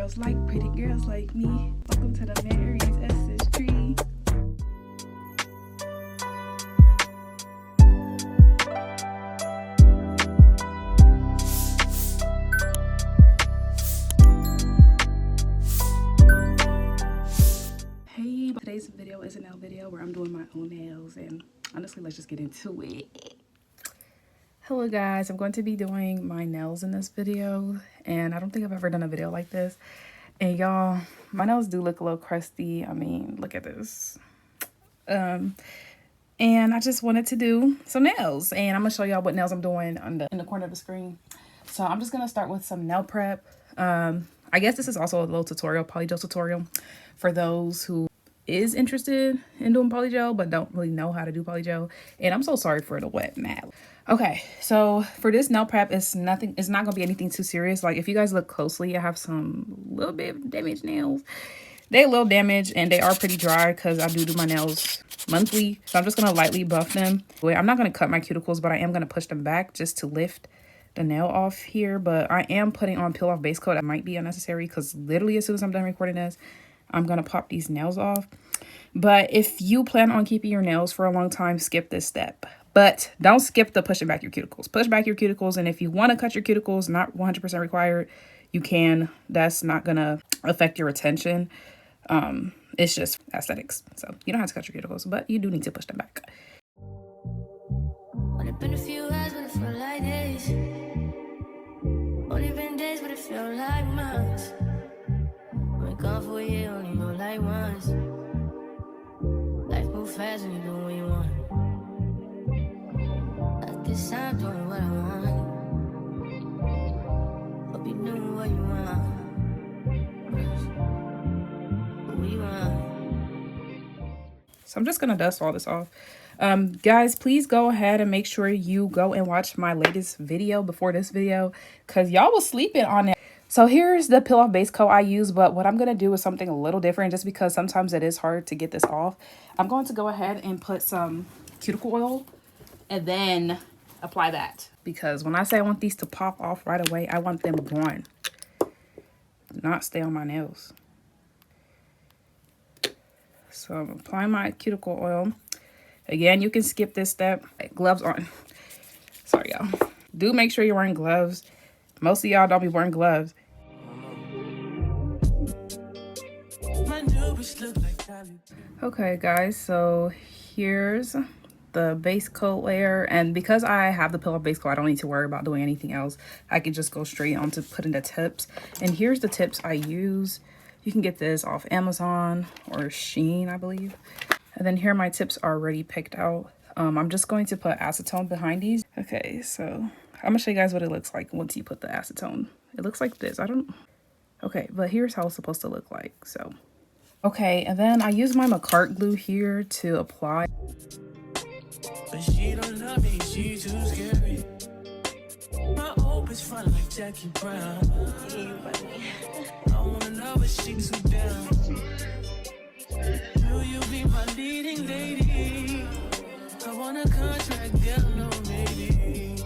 girls like pretty girls like me. Welcome to the Marynaild.it tree. Hey, today's video is a nail video where I'm doing my own nails, and honestly, let's just get into it. Hello guys, I'm going to be doing my nails in this video, and I don't think I've ever done a video like this. And y'all, my nails do look a little crusty. I mean, look at this. And I just wanted to do some nails, and I'm gonna show y'all what nails I'm doing in the corner of the screen. So I'm just gonna start with some nail prep. I guess this is also a little tutorial, polygel tutorial, for those who is interested in doing polygel but don't really know how to do polygel. And I'm so sorry for the wet mat. Okay, so for this nail prep, it's not gonna be anything too serious. Like, if you guys look closely, I have some little bit damaged nails. They're a little damaged and they are pretty dry because I do my nails monthly. So I'm just gonna lightly buff them. I'm not gonna cut my cuticles, but I am gonna push them back just to lift the nail off here. But I am putting on peel off base coat. That might be unnecessary because literally as soon as I'm done recording this, I'm gonna pop these nails off. But if you plan on keeping your nails for a long time, skip this step. But don't skip the pushing back your cuticles. Push back your cuticles, and if you want to cut your cuticles, not 100% required, you can. That's not gonna affect your retention. It's just aesthetics. So you don't have to cut your cuticles, but you do need to push them back. Only been a few hours, but it felt like days. Only been days, but it felt like months. Been gone for a year, only know like once. Life moves fast when you do what you want. At this time, doing what I want. Hope you doing what you want. What you want. So I'm just gonna dust all this off. Guys, please go ahead and make sure you go and watch my latest video before this video, because y'all was sleeping on it. So here's the peel off base coat I use, but what I'm gonna do is something a little different, just because sometimes it is hard to get this off. I'm going to go ahead and put some cuticle oil and then apply that, because when I say I want these to pop off right away, I want them gone, not stay on my nails. So I'm applying my cuticle oil. Again, you can skip this step. Gloves on. Sorry, y'all. Do make sure you're wearing gloves. Most of y'all don't be wearing gloves. Okay, guys, so here's the base coat layer, and because I have the peel off base coat, I don't need to worry about doing anything else. I can just go straight on to putting the tips. And here's the tips I use. You can get this off Amazon or Shein, I believe. And then here my tips are already picked out. I'm just going to put acetone behind these. Okay, so I'm gonna show you guys what it looks like once you put the acetone. It looks like this. Okay, but here's how it's supposed to look like. So okay, and then I use my McCart glue here to apply. But she don't love me, she too scary. My hope is fun like Jackie Brown. I wanna know but she too down. Will you be my leading lady? I want a contract, girl, no maybe.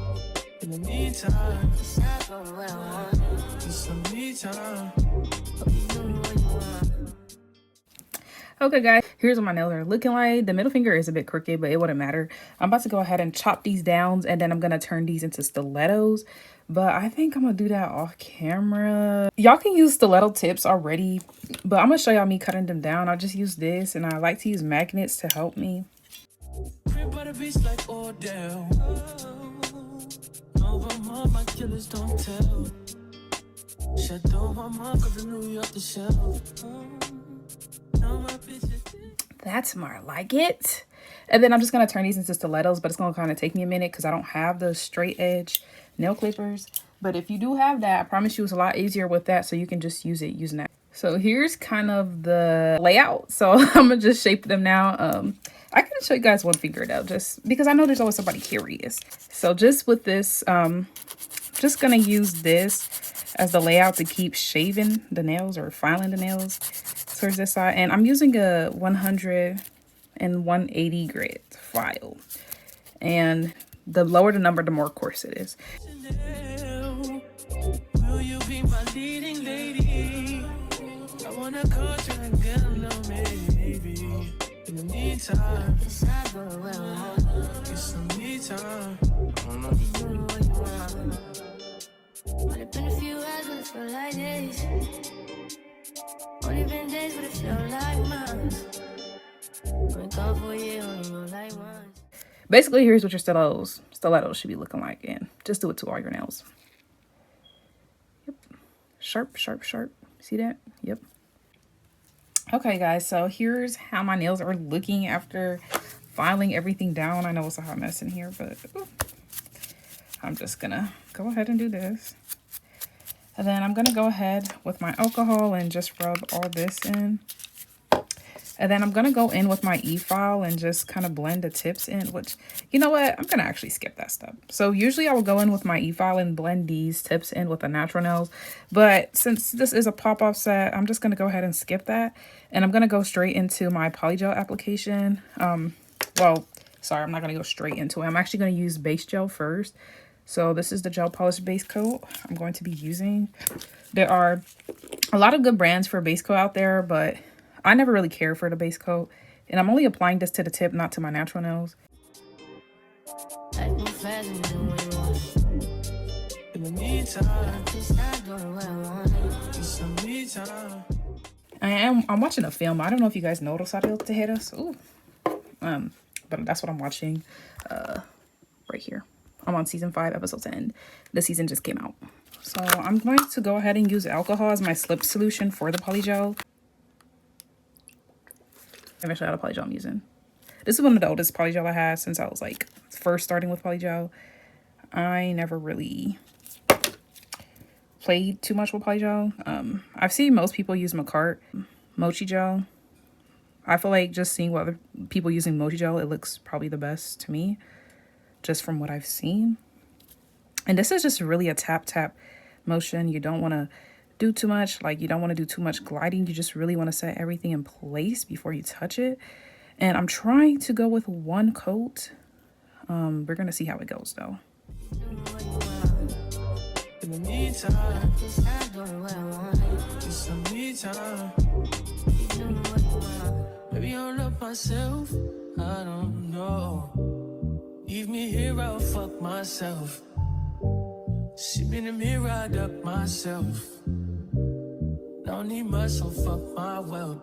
In the meantime, it's not going where I want. Just some me time. Hope you know what you want. Okay, guys, here's what my nails are looking like. The middle finger is a bit crooked, but it wouldn't matter. I'm about to go ahead and chop these down, and then I'm gonna turn these into stilettos. But I think I'm gonna do that off camera. Y'all can use stiletto tips already, but I'm gonna show y'all me cutting them down. I just use this, and I like to use magnets to help me. My killers don't tell. That's more like it. And then I'm just gonna turn these into stilettos, but it's gonna kind of take me a minute because I don't have the straight edge nail clippers. But if you do have that, I promise you it's a lot easier with that, so you can just use it using that. So here's kind of the layout. So I'm gonna just shape them now. I can show you guys one finger though, just because I know there's always somebody curious. So just with this, just gonna use this as the layout to keep shaving the nails or filing the nails towards this side. And I'm using a 100 and 180 grit file. And the lower the number, the more coarse it is. Will you be my leading lady? wanna contract, girl, no, maybe. In the meantime, Decide where I want. get some me time. You do what you want. Might have been a few hours, but it felt like days. Only been days, but it felt like months. Been gone for a year, only know like once. Basically, here's what your stilettos should be looking like, and just do it to all your nails. Yep. Sharp, sharp, sharp. See that? Yep. Okay, guys, so here's how my nails are looking after filing everything down. I know it's a hot mess in here, but I'm just gonna go ahead and do this. And then I'm gonna go ahead with my alcohol and just rub all this in. And then I'm gonna go in with my e-file and just kind of blend the tips in, which, you know what, I'm gonna actually skip that step. So usually I will go in with my e-file and blend these tips in with the natural nails, but since this is a pop-off set, I'm just gonna go ahead and skip that. And I'm gonna go straight into my Polygel application. Well, sorry, I'm not gonna go straight into it. I'm actually gonna use base gel first. So this is the gel polish base coat I'm going to be using. There are a lot of good brands for base coat out there, but I never really care for the base coat. And I'm only applying this to the tip, not to my natural nails. In the meantime, Decide where I want. get some me time. I'm watching a film. I don't know if you guys know Rosario Tejedas. Ooh. But that's what I'm watching right here. I'm on season 5, episode 10. The season just came out. So I'm going to go ahead and use alcohol as my slip solution for the polygel. Eventually, out of polygel I'm using. This is one of the oldest polygel I had since I was like first starting with polygel. I never really played too much with polygel. I've seen most people use Macart mochi gel. I feel like just seeing what other people using mochi gel, it looks probably the best to me, just from what I've seen. And this is just really a tap tap motion. You don't want to do too much, like you don't want to do too much gliding. You just really want to set everything in place before you touch it. And I'm trying to go with one coat. We're gonna see how it goes though. In the meantime, Decide where I want. get some me time. You do what you want. Maybe I'll love myself, I don't know. Leave me here, I'll fuck myself. See me in the mirror, I duck myself. Don't need much, so fuck my wealth.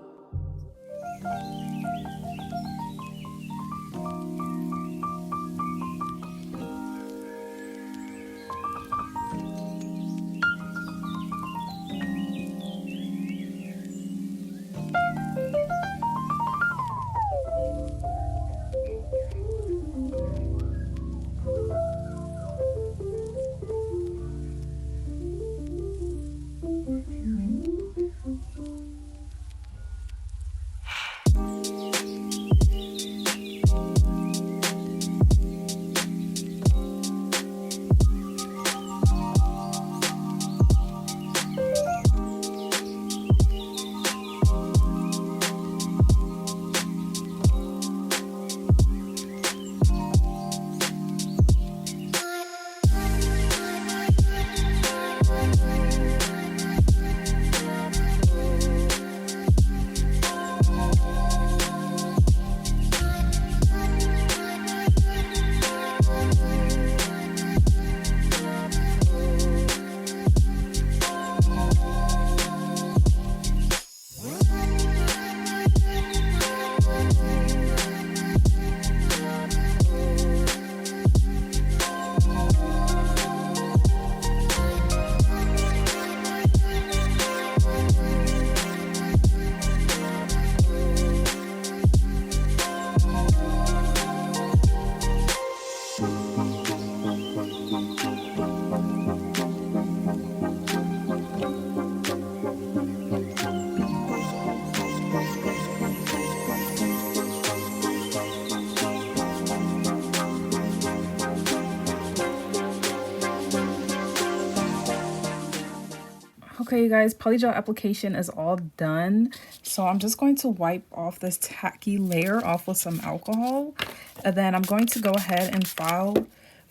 Okay, you guys, polygel application is all done. So I'm just going to wipe off this tacky layer off with some alcohol. And then I'm going to go ahead and file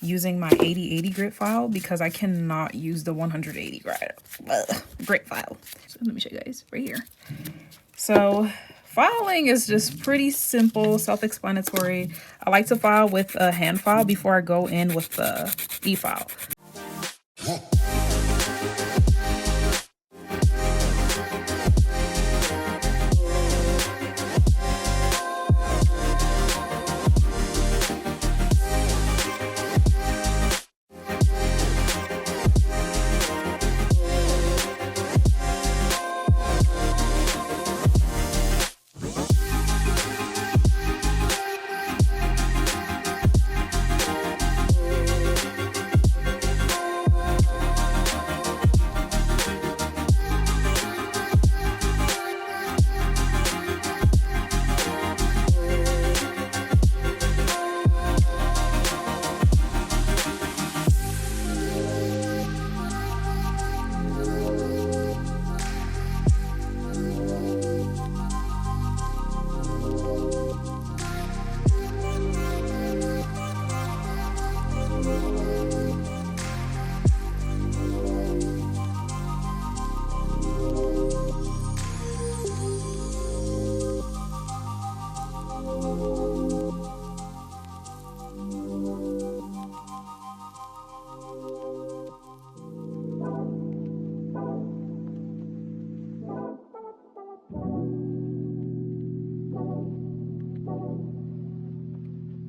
using my 80/80 grit file because I cannot use the 180 grit file. So let me show you guys right here. So filing is just pretty simple, self-explanatory. I like to file with a hand file before I go in with the e-file.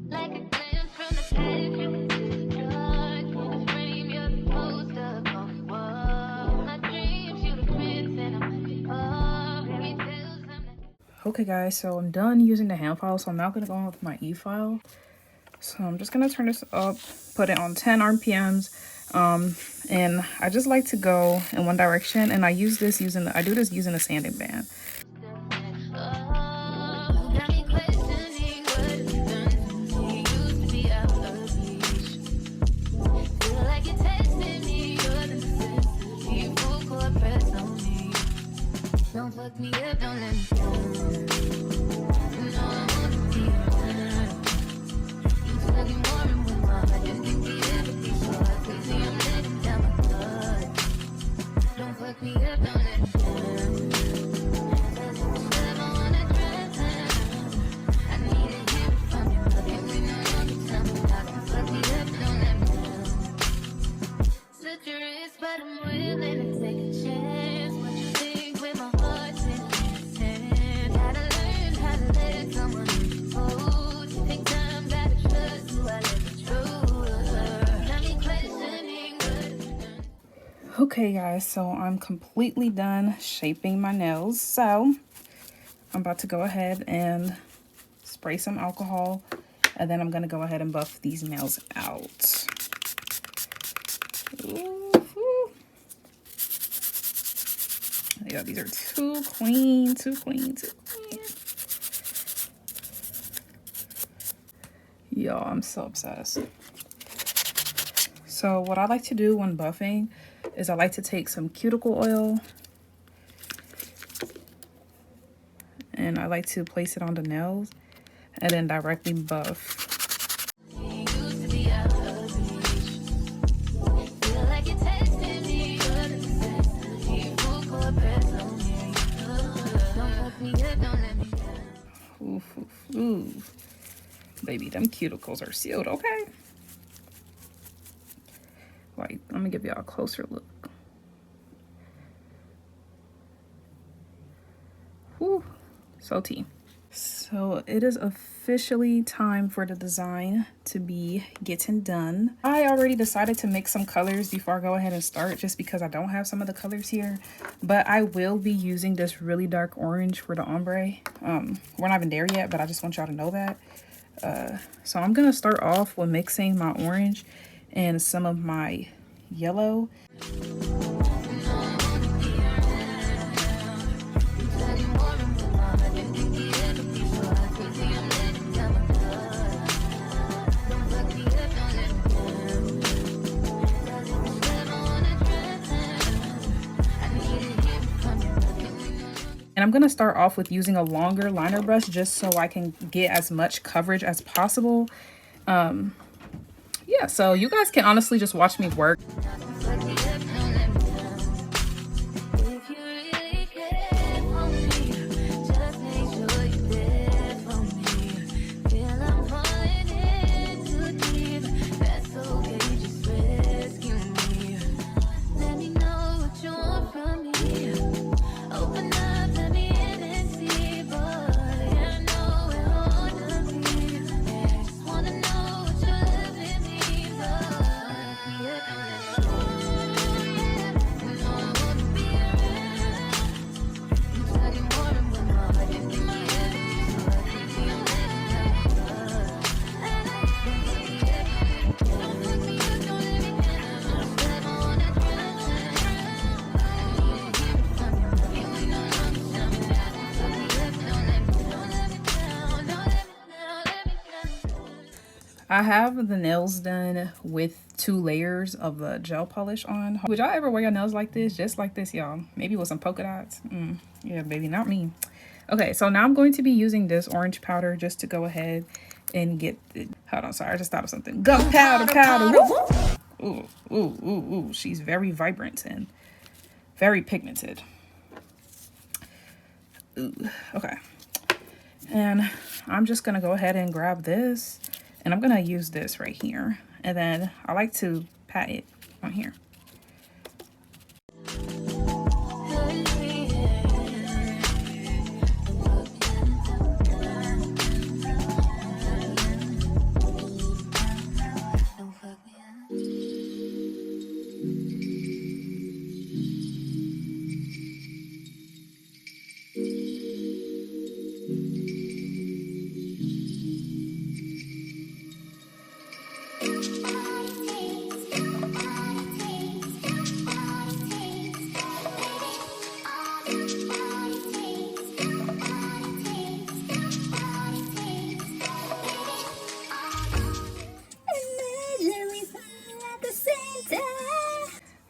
Like a glimpse from the past, you can see the dark. In a frame, you're the poster on the wall. My dreams, you the prince, and I'm the bar. Fairy tales, I'm the... Okay guys, so I'm done using the hand file, so I'm now going to go on with my e-file. So I'm just going to turn this up, put it on 10 RPMs, and I just like to go in one direction, and I do this using a sanding band. Got me questioning what you've done to me. Used to be out of reach. Feel like you're testing me. You're the necessity. Full court press on me. Don't fuck me up, don't let me down. You know I want to be around. You tugging more and more. I just think we ever be so crazy. I'm letting down my guard. Don't fuck me up, don't let me down. Okay guys, so I'm completely done shaping my nails. So I'm about to go ahead and spray some alcohol, and then I'm going to go ahead and buff these nails out. Ooh. Yeah, these are too clean, too clean, too clean. Y'all, I'm so obsessed. So what I like to do when buffing is I like to take some cuticle oil and I like to place it on the nails and then directly buff. Oof, oof, oof. Baby, them cuticles are sealed, okay? Like, let me give y'all a closer look. Whew, so tea. So it is officially time for the design to be getting done. I already decided to mix some colors before I go ahead and start, just because I don't have some of the colors here. But I will be using this really dark orange for the ombre. We're not even there yet, but I just want y'all to know that. So I'm gonna start off with mixing my orange and some of my yellow. And I'm going to start off with using a longer liner brush just so I can get as much coverage as possible. yeah, so you guys can honestly just watch me work. If you really care for me, just make sure you're there for me. Feel I'm falling in too deep. That's okay, just rescue me. Let me know what you want from me. Open up, let me in and see, boy. I know where I wanna be. Just wanna know what you're living me, boy. Yeah, don't let go. You know I wanna be around. You tell you more than one more. I just get my head in, so I can see I'm letting go. Don't fuck me up, don't let me down. Don't step on that ground. I need to hear it from you. You ain't no longer sound me down. Don't fuck me up, don't let me down. Don't let me down. I have the nails done with 2 layers of the gel polish on. Would y'all ever wear your nails like this? Just like this, y'all. Maybe with some polka dots. Yeah, baby, not me. Okay, so now I'm going to be using this orange powder just to go ahead and get the... Hold on, sorry, I just thought of something. Powder. Woo! Ooh, ooh, ooh, ooh. She's very vibrant and very pigmented. Ooh, okay. And I'm just going to go ahead and grab this. And I'm going to use this right here. And then I like to pat it on here.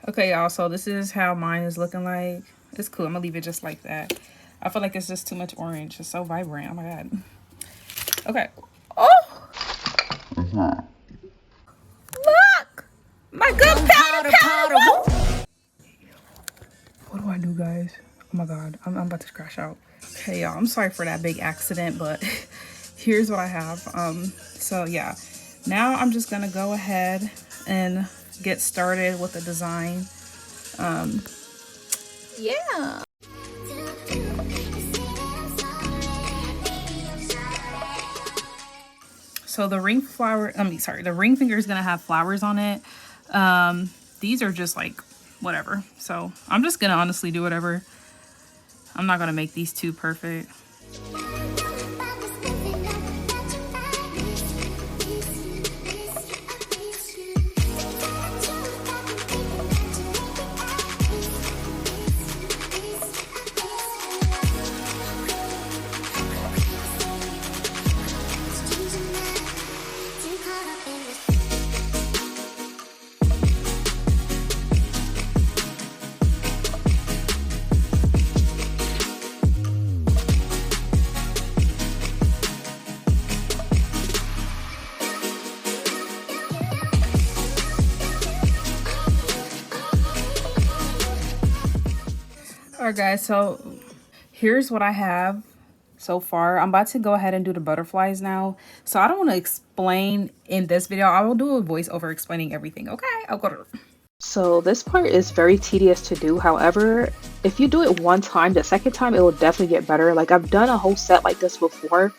Okay, y'all, so this is how mine is looking like. It's cool. I'm gonna leave it just like that. I feel like it's just too much orange. It's so vibrant. Oh my god. Okay. Oh! Look! My good powder! What do I do, guys? Oh my god. I'm about to crash out. Okay, y'all. I'm sorry for that big accident, but here's what I have. So yeah. Now I'm just gonna go ahead and get started with the design. Yeah. So the ring finger is gonna have flowers on it. These are just like whatever. So I'm just gonna honestly do whatever. I'm not gonna make these too perfect. Alright guys, so here's what I have so far. I'm about to go ahead and do the butterflies now. So I don't want to explain in this video. I will do a voiceover explaining everything. Okay, I'll go to... So this part is very tedious to do. However, if you do it one time, the second time it will definitely get better. Like I've done a whole set like this before.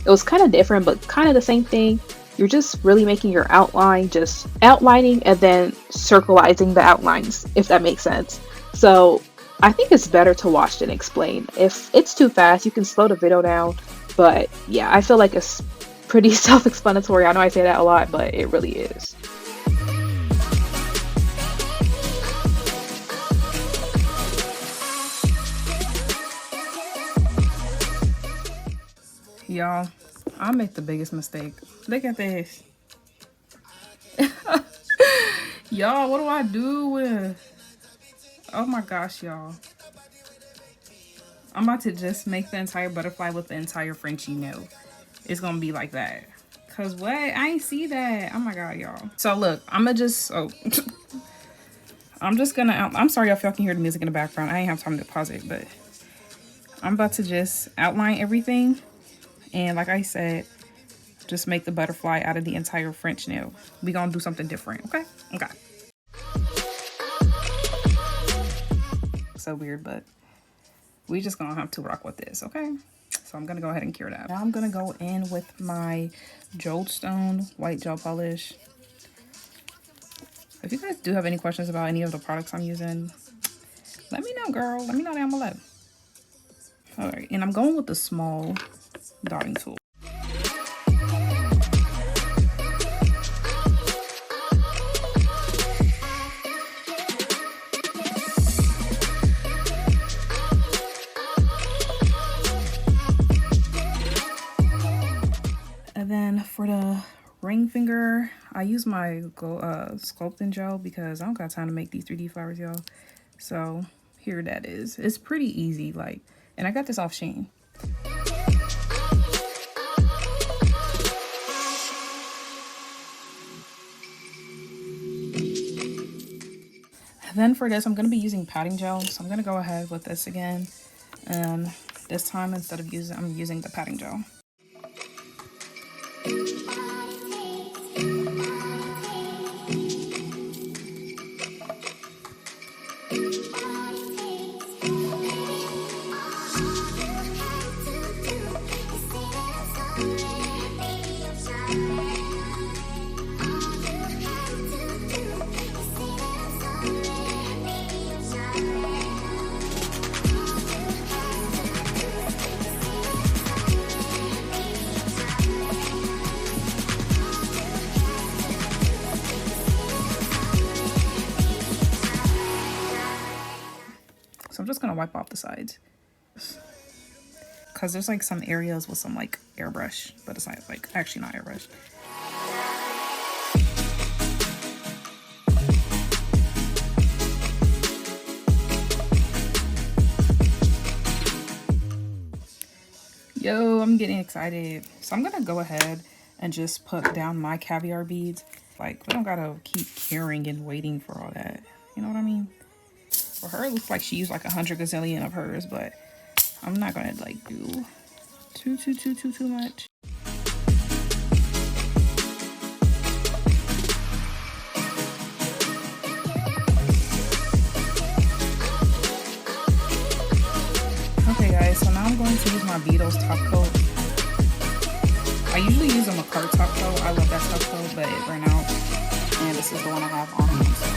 It was kind of different, but kind of the same thing. You're just really making your outline, just outlining and then circleizing the outlines, if that makes sense. So I think it's better to watch than explain. If it's too fast, you can slow the video down. But yeah, I feel like it's pretty self-explanatory. I know I say that a lot, but it really is. Y'all, I make the biggest mistake. Look at this. Y'all, what do I do with... Oh my gosh, y'all. I'm about to just make the entire butterfly with the entire Frenchie nail. It's gonna be like that. Cause what? I ain't see that. Oh my god, y'all. So look, I'm just gonna, I'm sorry if y'all can hear the music in the background. I ain't have time to pause it, but I'm about to just outline everything. And like I said, just make the butterfly out of the entire French nail. We gonna do something different, okay? Okay. So weird, but we just gonna have to rock with this, okay? So I'm gonna go ahead and cure that. Now I'm gonna go in with my Jeweled Stone white gel polish. If you guys do have any questions about any of the products I'm using, let me know, girl. Let me know down below. All right, and I'm going with the small dotting tool. And then for the ring finger, I use my sculpting gel because I don't got time to make these 3D flowers, y'all. So here that is. It's pretty easy, like, and I got this off Shein. Then for this, I'm going to be using patting gel. So I'm going to go ahead with this again. And this time, instead of using, I'm using the patting gel. So I'm just gonna wipe off the sides because there's like some areas with some like airbrush, but it's not like actually not airbrush. Yo, I'm getting excited. So I'm gonna go ahead and just put down my caviar beads. Like, we don't gotta keep curing and waiting for all that. You know what I mean? For her, it looks like she used like 100 gazillion of hers, but I'm not gonna like do too much. Okay guys, so now I'm going to use my Beetles top coat. I usually use a McCart top coat. I love that top coat, but it ran out, and this is the one I have on me. So.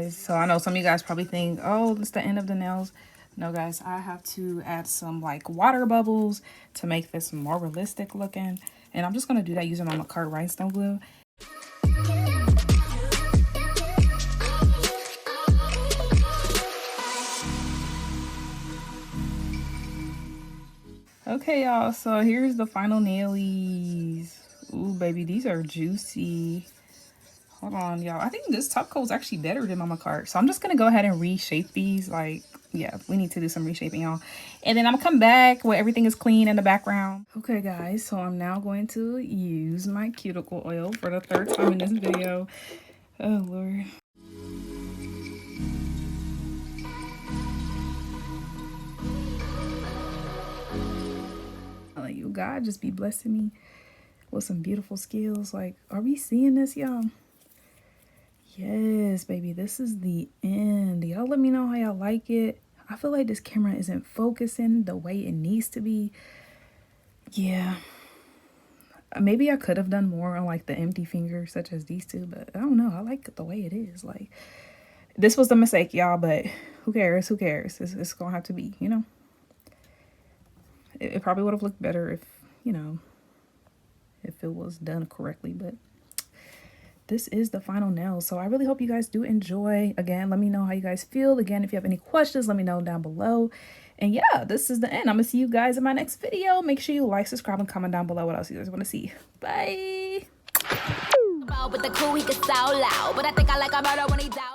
So I know some of you guys probably think, oh, it's the end of the nails. No guys, I have to add some like water bubbles to make this more realistic looking, and I'm just going to do that using my McCart rhinestone glue. Okay y'all, so here's the final nailies. Ooh baby, these are juicy. Hold on, y'all. I think this top coat is actually better than Mama Cart. So I'm just going to go ahead and reshape these. Like, yeah, we need to do some reshaping, y'all. And then I'm going to come back where everything is clean in the background. Okay, guys. So I'm now going to use my cuticle oil for the third time in this video. Oh, Lord. You God just be blessing me with some beautiful skills. Like, are we seeing this, y'all? Yes, baby, this is the end. Y'all let me know how y'all like it. I feel like this camera isn't focusing the way it needs to be. Yeah. Maybe I could have done more on like the empty fingers such as these two, but I don't know. I like the way it is. Like, this was a mistake, y'all, but who cares? Who cares? It's gonna have to be, you know. It probably would have looked better if, you know, if it was done correctly, but this is the final nail. So I really hope you guys do enjoy. Again, let me know how you guys feel. Again, if you have any questions, let me know down below. And yeah, this is the end. I'm gonna see you guys in my next video. Make sure you like, subscribe, and comment down below what else you guys want to see. Bye. With the cool, he could sound loud, but I think I like a murder when he down.